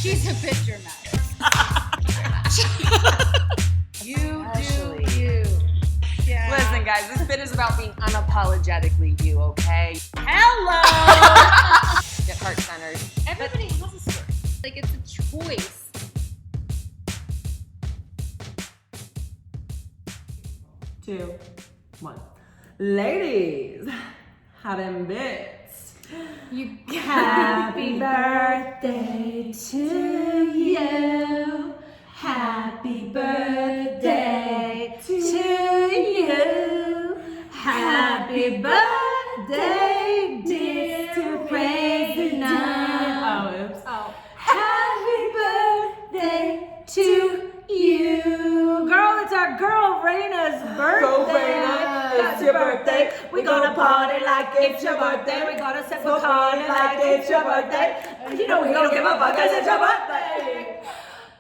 She's a picture mess. You Actually. do you. Yeah. Listen, guys, this bit is about being unapologetically you, okay? Hello! Get heart-centered. Everybody has a story. Like, it's a choice. 2, 1. Ladies, how them bits? You Happy birthday to you. Happy birthday to you. Happy birthday, dear President. Oh, oops. Oh. Happy birthday to you. Girl, it's our girl Raina's birthday. Go, Raina, it's your birthday. We gonna party like it's your birthday. We gonna sip a party like it's your birthday. You know we don't give a fuck 'cause it's your birthday.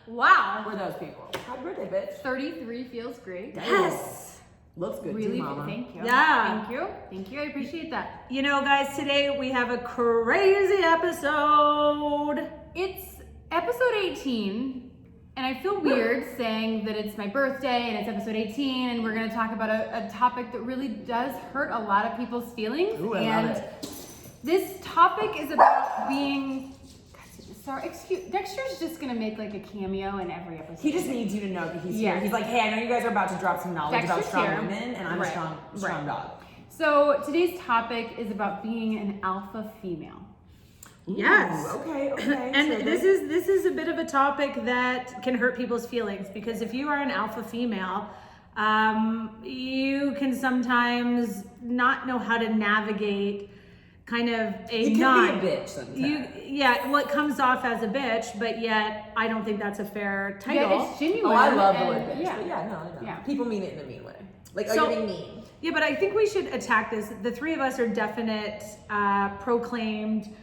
Wow. We're those people. Happy birthday, bitch. 33 feels great. Yes. Looks good Really, too, mama. thank you. Yeah. Thank you. Thank you. I appreciate that. You know, guys, today we have a crazy episode. It's episode 18, and I feel weird saying that it's my birthday and it's episode 18, and we're going to talk about a topic that really does hurt a lot of people's feelings. Ooh, I and love it. This topic is about being. Sorry, excuse. Dexter's just gonna make like a cameo in every episode. He just needs you to know that he's Yeah. here. He's like, hey, I know you guys are about to drop some knowledge about Dexter's strong here. women, and I'm Right. a strong dog. So today's topic is about being an alpha female. Yes. Ooh, okay. And So this is a bit of a topic that can hurt people's feelings, because if you are an alpha female, you can sometimes not know how to navigate kind of a you not. can be a bitch sometimes. Well, it comes off as a bitch, but yet I don't think that's a fair title. Yeah, it's genuine. Oh, I love the and- word bitch. Yeah. But yeah, no, I know. Yeah. People mean it in a mean way. Like, oh, So- you're being mean. Yeah, but I think we should attack this. The three of us are definite, proclaimed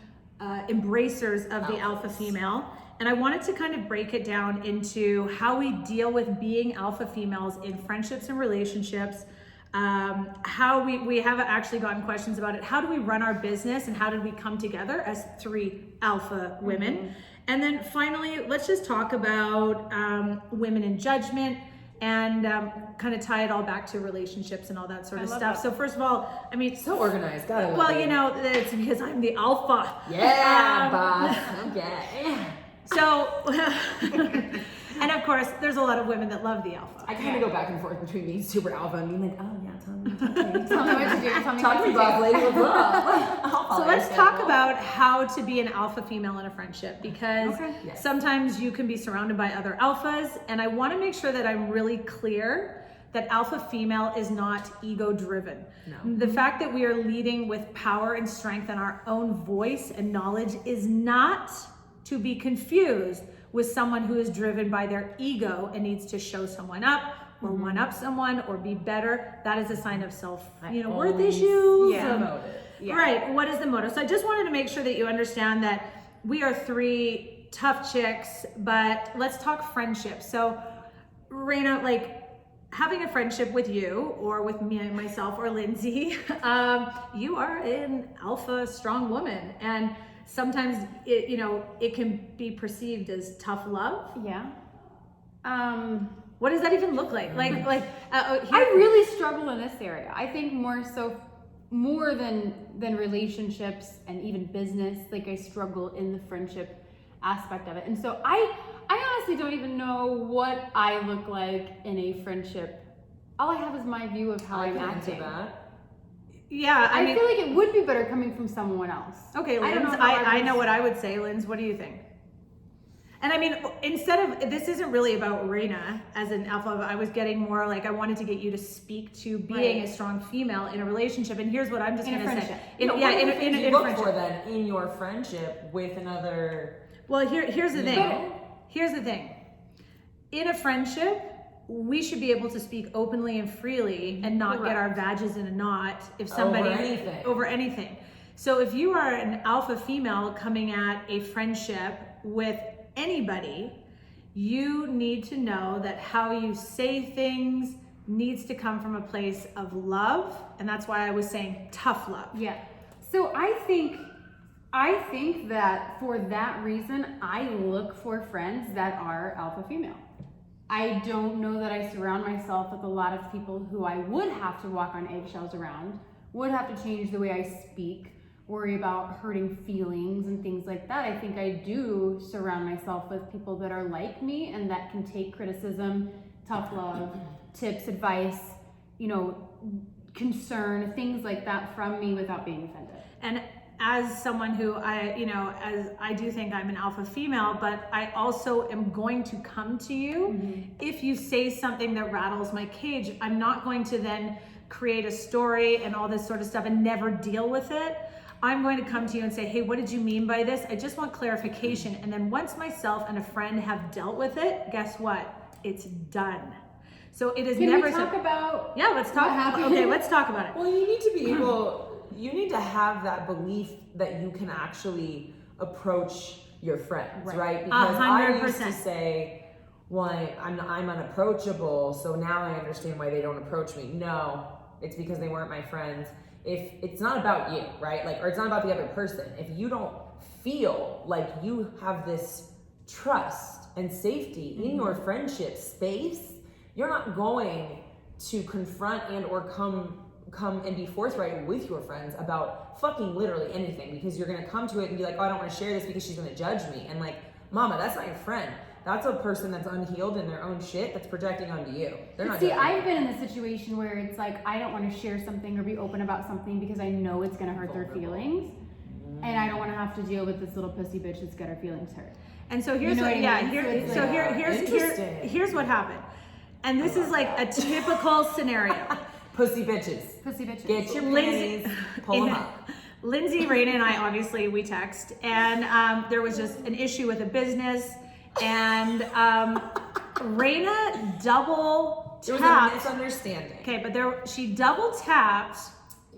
embracers of the alpha female. And I wanted to kind of break it down into how we deal with being alpha females in friendships and relationships. How we have actually gotten questions about it. How do we run our business, and how did we come together as three alpha women? Mm-hmm. And then finally, let's just talk about women in judgment, and kind of tie it all back to relationships and all that sort of love stuff. that. So first of all, I mean, So organized. Got it. well, you know, it's because I'm the alpha. Yeah, Um, boss. Okay. So, and of course, there's a lot of women that love the alpha. I kind of go back and forth between being super alpha and being like, oh yeah, tell me. Tell me what to do. Tell me Talk what to to me, do. boss lady. What's up? So let's talk about how to be an alpha female in a friendship, because Okay. Yes. sometimes you can be surrounded by other alphas, and I want to make sure that I'm really clear that alpha female is not ego driven. No. The fact that we are leading with power and strength and our own voice and knowledge is not to be confused with someone who is driven by their ego and needs to show someone up or one up someone or be better. That is a sign of worth issues. Yeah. Yeah. Right. What is the motive? So I just wanted to make sure that you understand that we are three tough chicks, but let's talk friendship. So Raina, like having a friendship with you or with me and myself or Lindsay, you are an alpha strong woman, and sometimes it can be perceived as tough love. Yeah. What does that even look like? I really struggle in this area. I think more than relationships and even business. Like, I struggle in the friendship aspect of it, and so I honestly don't even know what I look like in a friendship. All I have is my view of how I'm acting. Yeah, I I mean, feel like it would be better coming from someone else. okay, I don't Linz, know how I would- know what I would say. Linz, what do you think? And I mean, instead of, this isn't really about Raina as an alpha, I was getting more like, I wanted to get you to speak to being Right. a strong female in a relationship. And here's what I'm just In a going to say. friendship. In What a are the things you in look friendship. for then in your friendship with another? Well, here's the thing. know? Here's the thing. In a friendship, we should be able to speak openly and freely and not get our badges in a knot if somebody over anything. So if you are an alpha female coming at a friendship with anybody, you need to know that how you say things needs to come from a place of love, and that's why I was saying tough love. Yeah. So I think I think that for that reason, I look for friends that are alpha female. I don't know that I surround myself with a lot of people who I would have to walk on eggshells around, would have to change the way I speak, worry about hurting feelings and things like that. I think I do surround myself with people that are like me and that can take criticism, tough love, tips, advice, you know, concern, things like that from me without being offended. And as someone who as I do think I'm an alpha female, but I also am going to come to you if you say something that rattles my cage. I'm not going to then create a story and all this sort of stuff and never deal with it. I'm going to come to you and say, hey, what did you mean by this? I just want clarification. And then once myself and a friend have dealt with it, guess what? It's done. So it is never. Can we talk about? Yeah, let's talk. What happened? Okay, let's talk about it. Well, you need to be able, you need to have that belief that you can actually approach your friends, right? Because I used to 100%. say, well, I'm unapproachable, so now I understand why they don't approach me. No, it's because they weren't my friends. If it's not about you, right? Like, or it's not about the other person. If you don't feel like you have this trust and safety in your friendship space, you're not going to confront and or come and be forthright with your friends about fucking literally anything, because you're gonna come to it and be like, oh, I don't want to share this because she's gonna judge me. And like, mama, that's not your friend. That's a person that's unhealed in their own shit that's projecting onto you. They're not. See, judging I've you. been in the situation where it's like I don't want to share something or be open about something because I know it's gonna hurt their feelings, and I don't want to have to deal with this little pussy bitch that's got her feelings hurt. And so here's You know what, what I mean? here's what happened. And this is like a typical scenario. Pussy bitches. Pussy bitches. Get your panties, pull them up. Lindsay, Raina, and I obviously we text, and there was just an issue with a business, and Raina double There was a tapped. misunderstanding. Okay, but she double tapped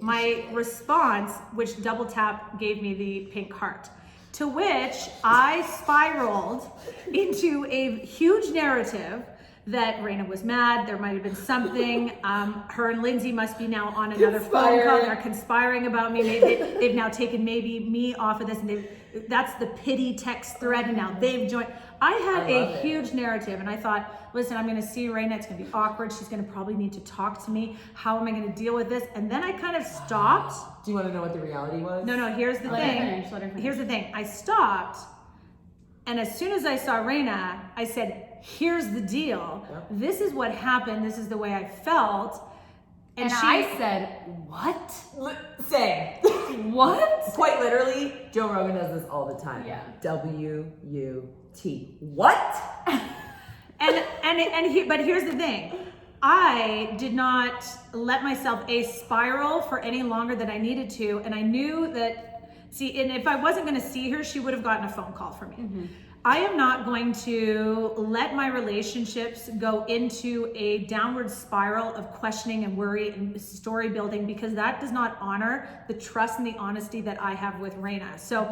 my response, which double tap gave me the pink heart. To which I spiraled into a huge narrative that Raina was mad, there might have been something, her and Lindsay must be now on another phone call, they're conspiring about me, they've now taken maybe me off of this, and that's the pity text thread, and now they've joined. I had a huge narrative, and I thought, listen, I'm gonna see Raina, it's gonna be awkward, she's gonna probably need to talk to me, how am I gonna deal with this? And then I kind of stopped. Do you want to know what the reality was? No, here's the thing. Let her finish. Here's the thing, I stopped, and as soon as I saw Raina, I said, here's the deal. Yep. This is what happened. This is the way I felt. And I said, what? Same. What? Quite literally, Joe Rogan does this all the time. Yeah. W-U-T. What? But here's the thing. I did not let myself spiral for any longer than I needed to, and I knew that. See, and if I wasn't going to see her, she would have gotten a phone call from me. Mm-hmm. I am not going to let my relationships go into a downward spiral of questioning and worry and story building, because that does not honor the trust and the honesty that I have with Raina. So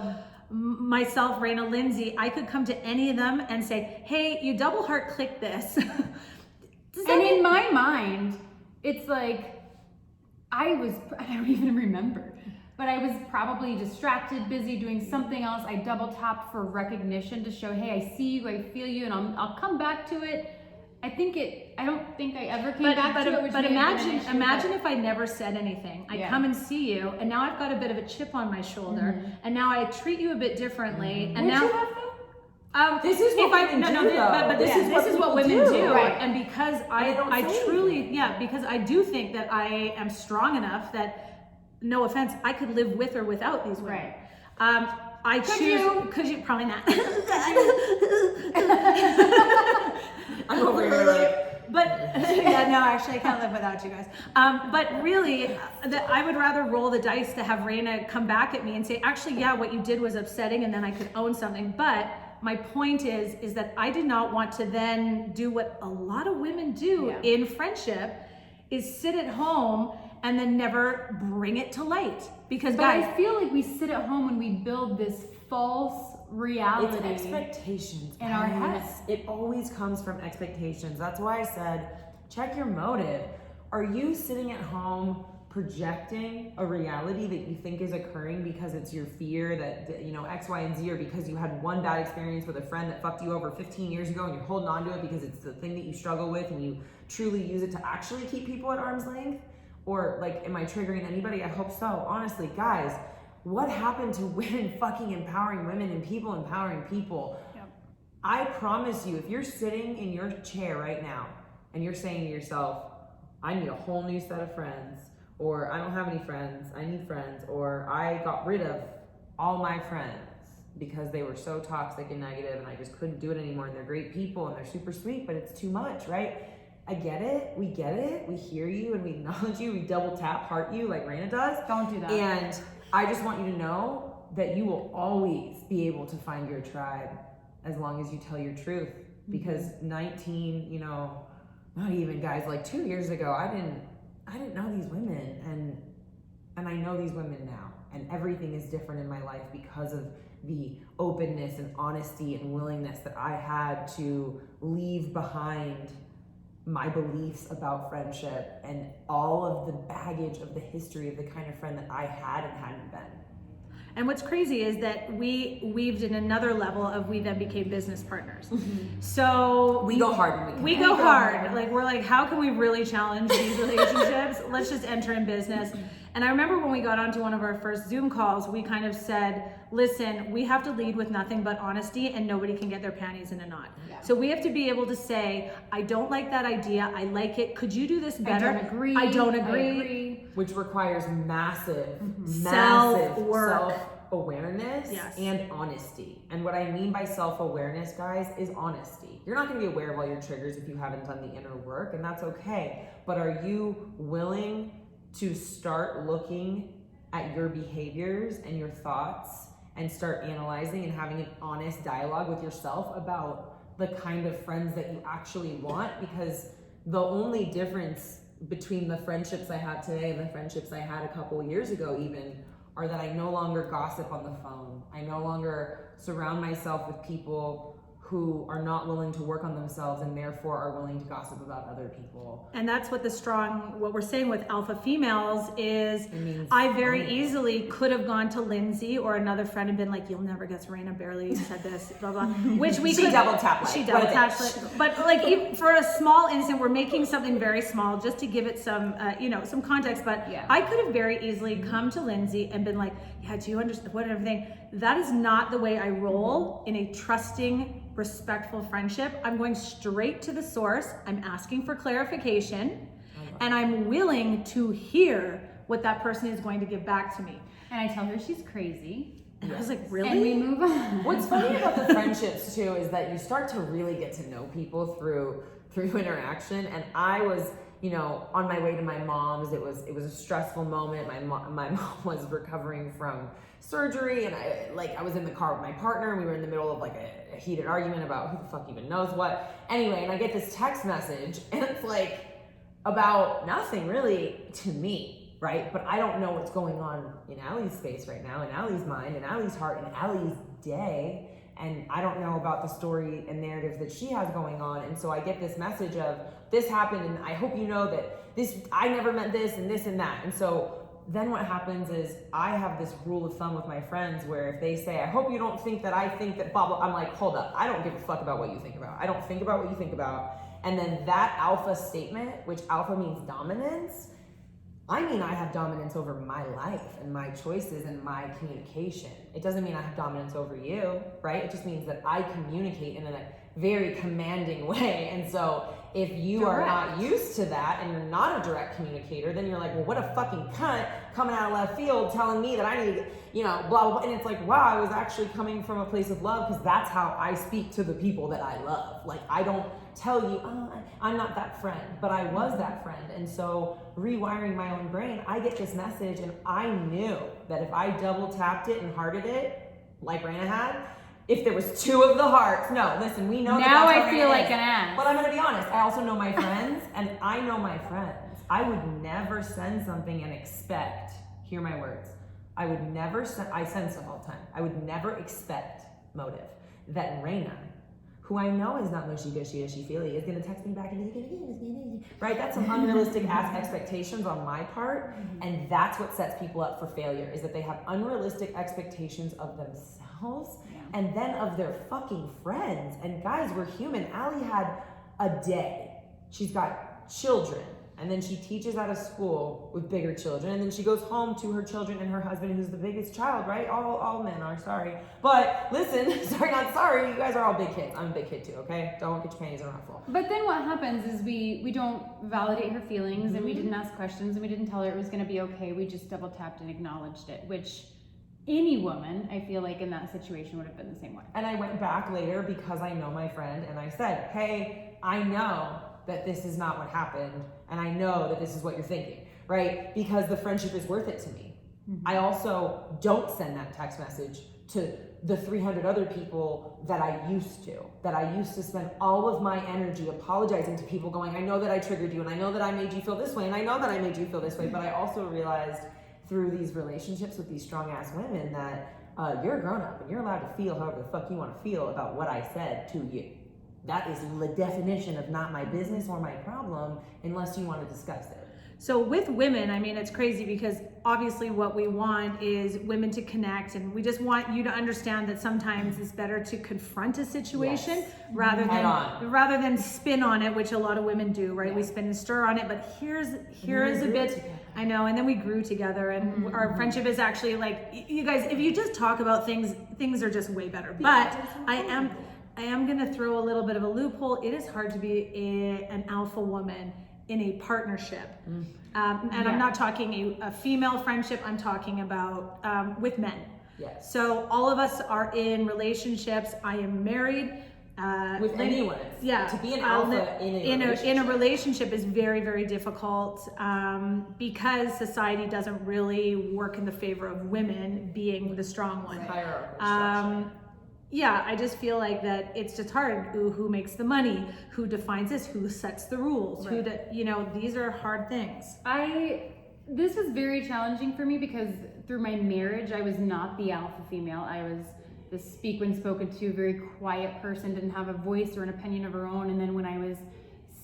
myself, Raina, Lindsay, I could come to any of them and say, hey, you double heart click this. And in my mind, it's like, I don't even remember. But I was probably distracted, busy doing something else. I double tapped for recognition to show, hey, I see you, I feel you, and I'll come back to it. I don't think I ever came back to it. But imagine if I never said anything. I come and see you, and now I've got a bit of a chip on my shoulder, and now I treat you a bit differently. And now, this is what women do, but this is what women do. Right. And because I truly, because I do think that I am strong enough that, no offense, I could live with or without these women. Right. Could you? Probably not. I'm over here like. But yeah, no, actually, I can't live without you guys. But really, I would rather roll the dice to have Raina come back at me and say, actually, yeah, what you did was upsetting, and then I could own something. But my point is that I did not want to then do what a lot of women do in friendship, is sit at home and then never bring it to light. Because guys, I feel like we sit at home and we build this false reality. It's expectations in our heads. It always comes from expectations. That's why I said, check your motive. Are you sitting at home projecting a reality that you think is occurring because it's your fear that, you know, X, Y, and Z, or because you had one bad experience with a friend that fucked you over 15 years ago and you're holding on to it because it's the thing that you struggle with and you truly use it to actually keep people at arm's length? Or like, am I triggering anybody? I hope so. Honestly, guys, what happened to women fucking empowering women and people empowering people? Yep. I promise you, if you're sitting in your chair right now and you're saying to yourself, I need a whole new set of friends, or I don't have any friends, I need friends, or I got rid of all my friends because they were so toxic and negative and I just couldn't do it anymore, and they're great people and they're super sweet, but it's too much, right? I get it, we hear you and we acknowledge you, we double tap heart you like Raina does. Don't do that. And I just want you to know that you will always be able to find your tribe as long as you tell your truth. Because 19, you know, not even, guys, like 2 years ago, I didn't know these women, and I know these women now, and everything is different in my life because of the openness and honesty and willingness that I had to leave behind my beliefs about friendship and all of the baggage of the history of the kind of friend that I had and hadn't been. And what's crazy is that we weaved in another level of we then became business partners. So we go hard when we go hard. Like, we're like, how can we really challenge these relationships? Let's just enter in business. And I remember when we got onto one of our first Zoom calls, we kind of said, listen, we have to lead with nothing but honesty, and nobody can get their panties in a knot. Yeah. So we have to be able to say, I don't like that idea. I like it. Could you do this better? I don't agree. I don't agree. Which requires massive Self-work. self-awareness Yes. and honesty. And what I mean by self-awareness, guys, is honesty. You're not going to be aware of all your triggers if you haven't done the inner work, and that's okay. But are you willing to start looking at your behaviors and your thoughts and start analyzing and having an honest dialogue with yourself about the kind of friends that you actually want? Because the only difference between the friendships I have today and the friendships I had a couple years ago even are that I no longer gossip on the phone. I no longer surround myself with people who are not willing to work on themselves and therefore are willing to gossip about other people. And that's what what we're saying with alpha females is, I very easily could have gone to Lindsay or another friend and been like, you'll never guess, Raina barely said this, blah, blah, which we She double tapped. She double tapped. But like, even for a small instant, we're making something very small just to give it some, some context. But Yeah. I could have very easily come to Lindsay and been like, yeah, do you understand what and everything? That is not the way I roll in a trusting, respectful friendship. I'm going straight to the source. I'm asking for clarification, and I'm willing to hear what that person is going to give back to me. And I tell her she's crazy. And I was like, really? And we move on. What's funny about the friendships too is that you start to really get to know people through interaction. And I was, on my way to my mom's. It was a stressful moment. My mom was recovering from surgery, and I was in the car with my partner, and we were in the middle of like a heated argument about who the fuck even knows what. Anyway, and I get this text message, and it's like about nothing really to me, right? But I don't know what's going on in Allie's space right now, in Allie's mind, in Allie's heart, in Allie's day. And I don't know about the story and narratives that she has going on. And so I get this message of, this happened, and I hope you know that I never meant this and that. And so then what happens is I have this rule of thumb with my friends where if they say, I hope you don't think that I think that blah, blah, I'm like, hold up. I don't give a fuck about what you think about. I don't think about what you think about. And then that alpha statement, which alpha means dominance, I mean I have dominance over my life and my choices and my communication. It doesn't mean I have dominance over you, right? It just means that I communicate in a very commanding way. And so if you are not used to that and you're not a direct communicator, then you're like, well, what a fucking cunt coming out of left field telling me that I need, blah, blah, blah. And it's like, wow, I was actually coming from a place of love, because that's how I speak to the people that I love. Like, I don't tell you, I'm not that friend, but I was that friend. And so rewiring my own brain, I get this message, and I knew that if I double tapped it and hearted it, like Raina had, if there was two of the hearts, no, listen, we know now that I feel like an ass. But I'm gonna be honest, I also know my friends, and I know my friends. I would never send something and expect, hear my words, I send stuff all the time. I would never expect motive that Raina, who I know is not mushy gushy feely, is gonna text me back and be like, right? That's some unrealistic ass expectations on my part, and that's what sets people up for failure, is that they have unrealistic expectations of themselves and then of their fucking friends. And guys, we're human. Allie had a day. She's got children, and then she teaches at a school with bigger children, and then she goes home to her children and her husband, who's the biggest child, right? All men are, sorry. But listen, sorry, not sorry, you guys are all big kids. I'm a big kid too, okay? Don't get your panties in a raffle. But then what happens is we don't validate her feelings, and we didn't ask questions, and we didn't tell her it was gonna be okay. We just double tapped and acknowledged it, which any woman, I feel like, in that situation would have been the same way. And I went back later because I know my friend, and I said, hey, I know that this is not what happened, and I know that this is what you're thinking, right? Because the friendship is worth it to me. I also don't send that text message to the 300 other people that I used to spend all of my energy apologizing to people, going, I know that I triggered you, and I know that I made you feel this way, and I know that I made you feel this way. But I also realized through these relationships with these strong ass women that you're a grown up and you're allowed to feel however the fuck you want to feel about what I said to you. That is the definition of not my business or my problem, unless you want to discuss it. So with women, I mean, it's crazy because obviously what we want is women to connect, and we just want you to understand that sometimes it's better to confront a situation rather than spin on it, which a lot of women do, right? We spin and stir on it, but here's a bit, I know, and then we grew together, and our friendship is actually like, you guys, if you just talk about things are just way better. But I am gonna throw a little bit of a loophole. It is hard to be an alpha woman in a partnership. And I'm not talking a female friendship, I'm talking about with men. Yes. So all of us are in relationships. I am married. With anyone. Yeah. To be an alpha in a relationship is very, very difficult because society doesn't really work in the favor of women being the strong one. Hierarchical structure. Yeah, I just feel like that it's just hard. Who makes the money? Who defines this? Who sets the rules? Right. These are hard things. This was very challenging for me because through my marriage, I was not the alpha female. I was the speak when spoken to, very quiet person, didn't have a voice or an opinion of her own. And then when I was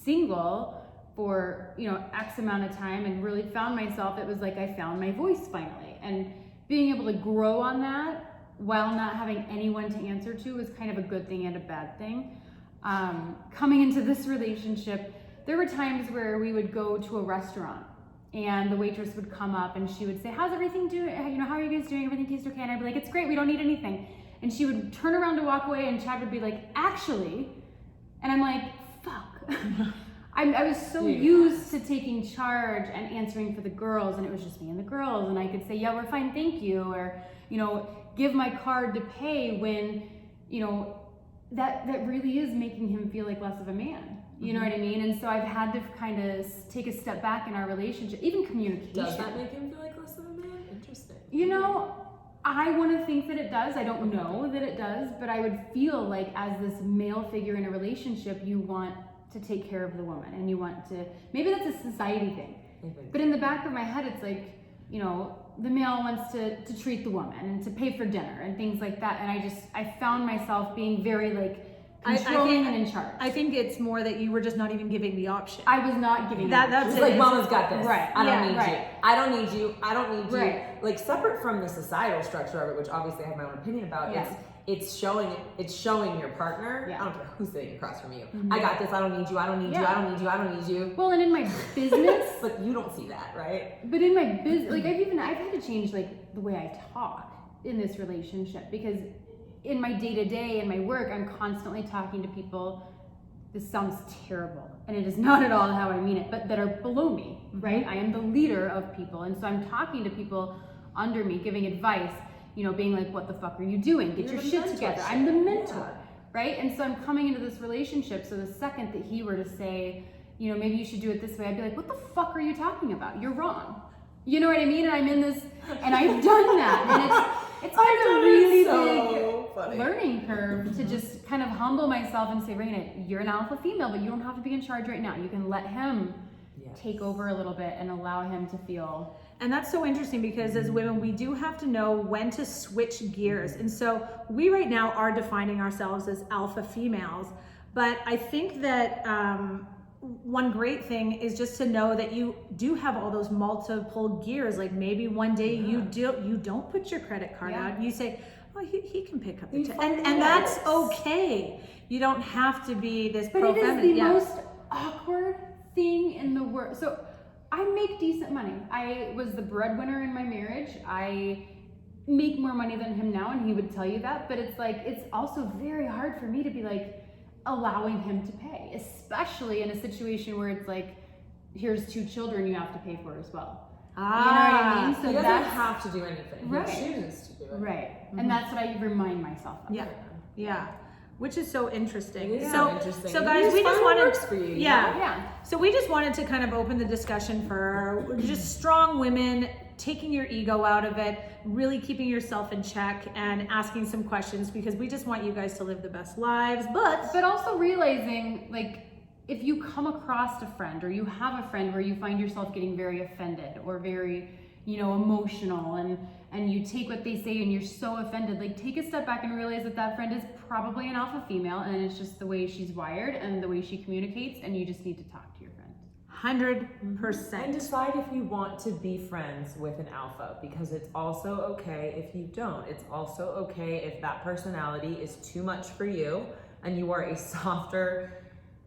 single for, X amount of time and really found myself, it was like I found my voice finally. And being able to grow on that while not having anyone to answer to was kind of a good thing and a bad thing. Coming into this relationship, there were times where we would go to a restaurant and the waitress would come up and she would say, how's everything doing? How are you guys doing? Everything tastes okay? And I'd be like, it's great, we don't need anything. And she would turn around to walk away and Chad would be like, actually, and I'm like, fuck. I was so used to taking charge and answering for the girls, and it was just me and the girls, and I could say, yeah, we're fine, thank you, or, give my card to pay when, that really is making him feel like less of a man. You know what I mean? And so I've had to kind of take a step back in our relationship, even communication. Does that make him feel like less of a man? Interesting. I want to think that it does. I don't know that it does, but I would feel like as this male figure in a relationship, you want to take care of the woman, and you want to, maybe that's a society thing. But in the back of my head, it's like, the male wants to treat the woman and to pay for dinner and things like that. And I found myself being very controlling and in charge. I think it's more that you were just not even giving the option. I was not giving that's it. Like, Mama's got this. Right. I don't need you. I don't need you. I don't need right. you. Like, separate from the societal structure of it, which obviously I have my own opinion about, it's showing your partner. I don't care who's sitting across from you. I got this. I don't need you. I don't need you. I don't need you. I don't need you. Well, and in my business, but you don't see that, right? But in my business, I've had to change the way I talk in this relationship, because in my day-to-day and my work, I'm constantly talking to people. This sounds terrible, and it is not at all how I mean it, but that are below me, right? I am the leader of people, and so I'm talking to people under me, giving advice, being like, what the fuck are you doing? Get your shit together. I'm the mentor, right? And so I'm coming into this relationship, so the second that he were to say, maybe you should do it this way, I'd be like, what the fuck are you talking about? You're wrong. You know what I mean? And I'm in this, and I've done that, and it's kind of a really big learning curve to just kind of humble myself and say, Raina, you're an alpha female, but you don't have to be in charge right now. You can let him take over a little bit and allow him to feel. And that's so interesting because as women, we do have to know when to switch gears. And so we right now are defining ourselves as alpha females. But I think that one great thing is just to know that you do have all those multiple gears. Like maybe one day you don't put your credit card out. You say, oh, he can pick up the tab. And that's okay. You don't have to be this But it is pro-feminine. the most awkward thing in the world. So I make decent money. I was the breadwinner in my marriage. I make more money than him now, and he would tell you that. But it's like, it's also very hard for me to be like allowing him to pay, especially in a situation where it's like, here's 2 children you have to pay for as well. You know what I mean? So he doesn't that's have to do anything. Right. He chooses to do it. right. And that's what I remind myself of. Yeah. Which is so interesting. It is So interesting. so guys, Just we just find what wanted works for you. Yeah. So we just wanted to kind of open the discussion for just strong women, taking your ego out of it, really keeping yourself in check and asking some questions because we just want you guys to live the best lives. But also realizing, like, if you come across a friend or you have a friend where you find yourself getting very offended or very, emotional and you take what they say and you're so offended, like, take a step back and realize that that friend is probably an alpha female and it's just the way she's wired and the way she communicates, and you just need to talk to your friend. 100%. And decide if you want to be friends with an alpha, because it's also okay if you don't. It's also okay if that personality is too much for you and you are a softer,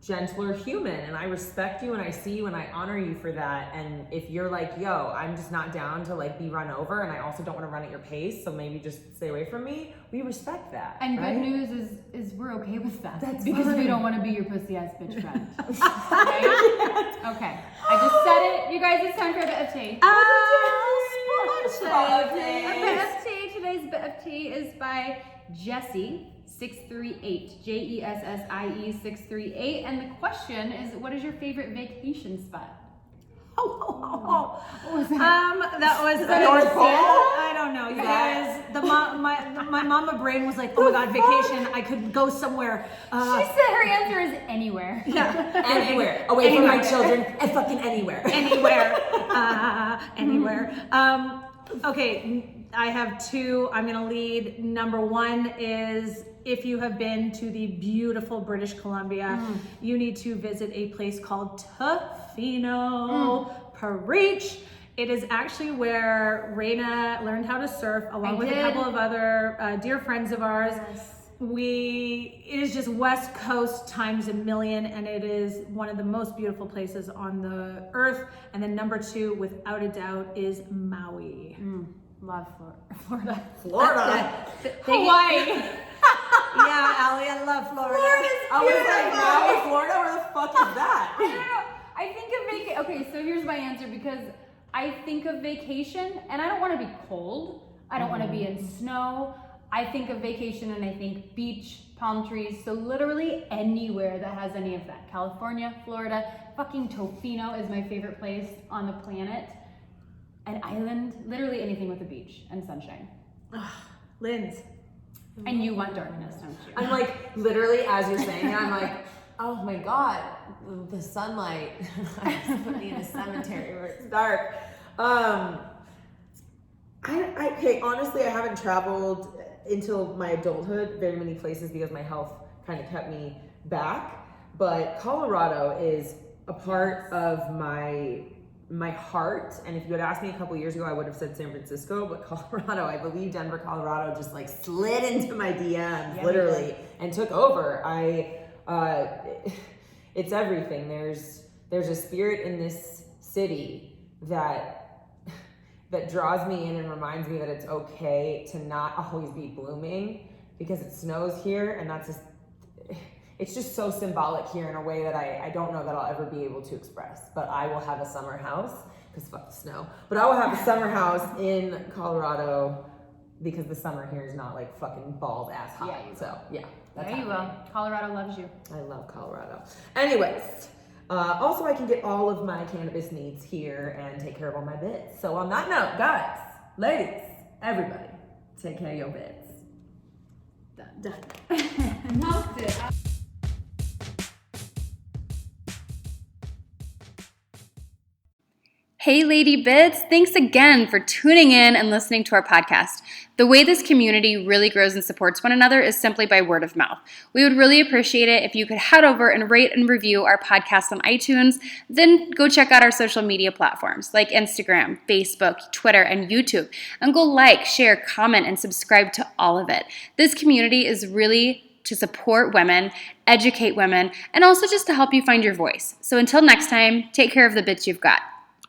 gentler human. And I respect you and I see you and I honor you for that. And if you're like, yo, I'm just not down to like be run over and I also don't want to run at your pace, so maybe just stay away from me, we respect that. And right? good news is we're okay with that. That's because fine. we don't want to be your pussy ass bitch friend. Right? Okay. I just said it. You guys, it's time for a bit of tea. A bit of tea. Today's bit of tea is by Jessie 638. Jessie 638. And the question is, what is your favorite vacation spot? What was that? That was the North Pole? I don't know, you guys. My mama brain was like, oh my god, vacation. I could go somewhere. She said her answer is anywhere. Yeah, Anywhere. Away from my children and fucking anywhere. anywhere, anywhere. Okay, I have 2. I'm gonna lead. Number 1 is, if you have been to the beautiful British Columbia, you need to visit a place called Tofino. Preach. It is actually where Raina learned how to surf along with a couple of other dear friends of ours. It is just West Coast times a million, and it is one of the most beautiful places on the earth. And then number 2, without a doubt, is Maui. Love Florida. Hawaii. Yeah, Allie, I love Florida. I was like, Maui, Florida? Where the fuck is that? I don't know. I think of vacation. Okay, so here's my answer, because I think of vacation and I don't want to be cold. I don't want to be in snow. I think of vacation and I think beach, palm trees. So literally anywhere that has any of that. California, Florida, fucking Tofino is my favorite place on the planet. An island, literally anything with a beach and sunshine. Linz. And you want darkness, don't you? I'm like, literally, as you're saying it, I'm like, oh my god, the sunlight. Put me in a cemetery where it's dark. Okay, honestly, I haven't traveled until my adulthood very many places because my health kind of kept me back. But Colorado is a part of my heart, and if you had asked me a couple years ago, I would have said San Francisco, but Colorado, I believe Denver, Colorado just like slid into my DMs literally and took over. It's everything. There's a spirit in this city that draws me in and reminds me that it's okay to not always be blooming because it snows here, and it's just so symbolic here in a way that I don't know that I'll ever be able to express. But I will have a summer house, because fuck the snow, but I will have a summer house in Colorado because the summer here is not like fucking bald ass hot. Yeah, so yeah, that's there you will. Colorado loves you. I love Colorado. Anyways, also I can get all of my cannabis needs here and take care of all my bits. So on that note, guys, ladies, everybody, take care of your bits. Done. Knocked it. Hey Lady Bits, thanks again for tuning in and listening to our podcast. The way this community really grows and supports one another is simply by word of mouth. We would really appreciate it if you could head over and rate and review our podcast on iTunes, then go check out our social media platforms like Instagram, Facebook, Twitter, and YouTube, and go like, share, comment, and subscribe to all of it. This community is really to support women, educate women, and also just to help you find your voice. So until next time, take care of the bits you've got.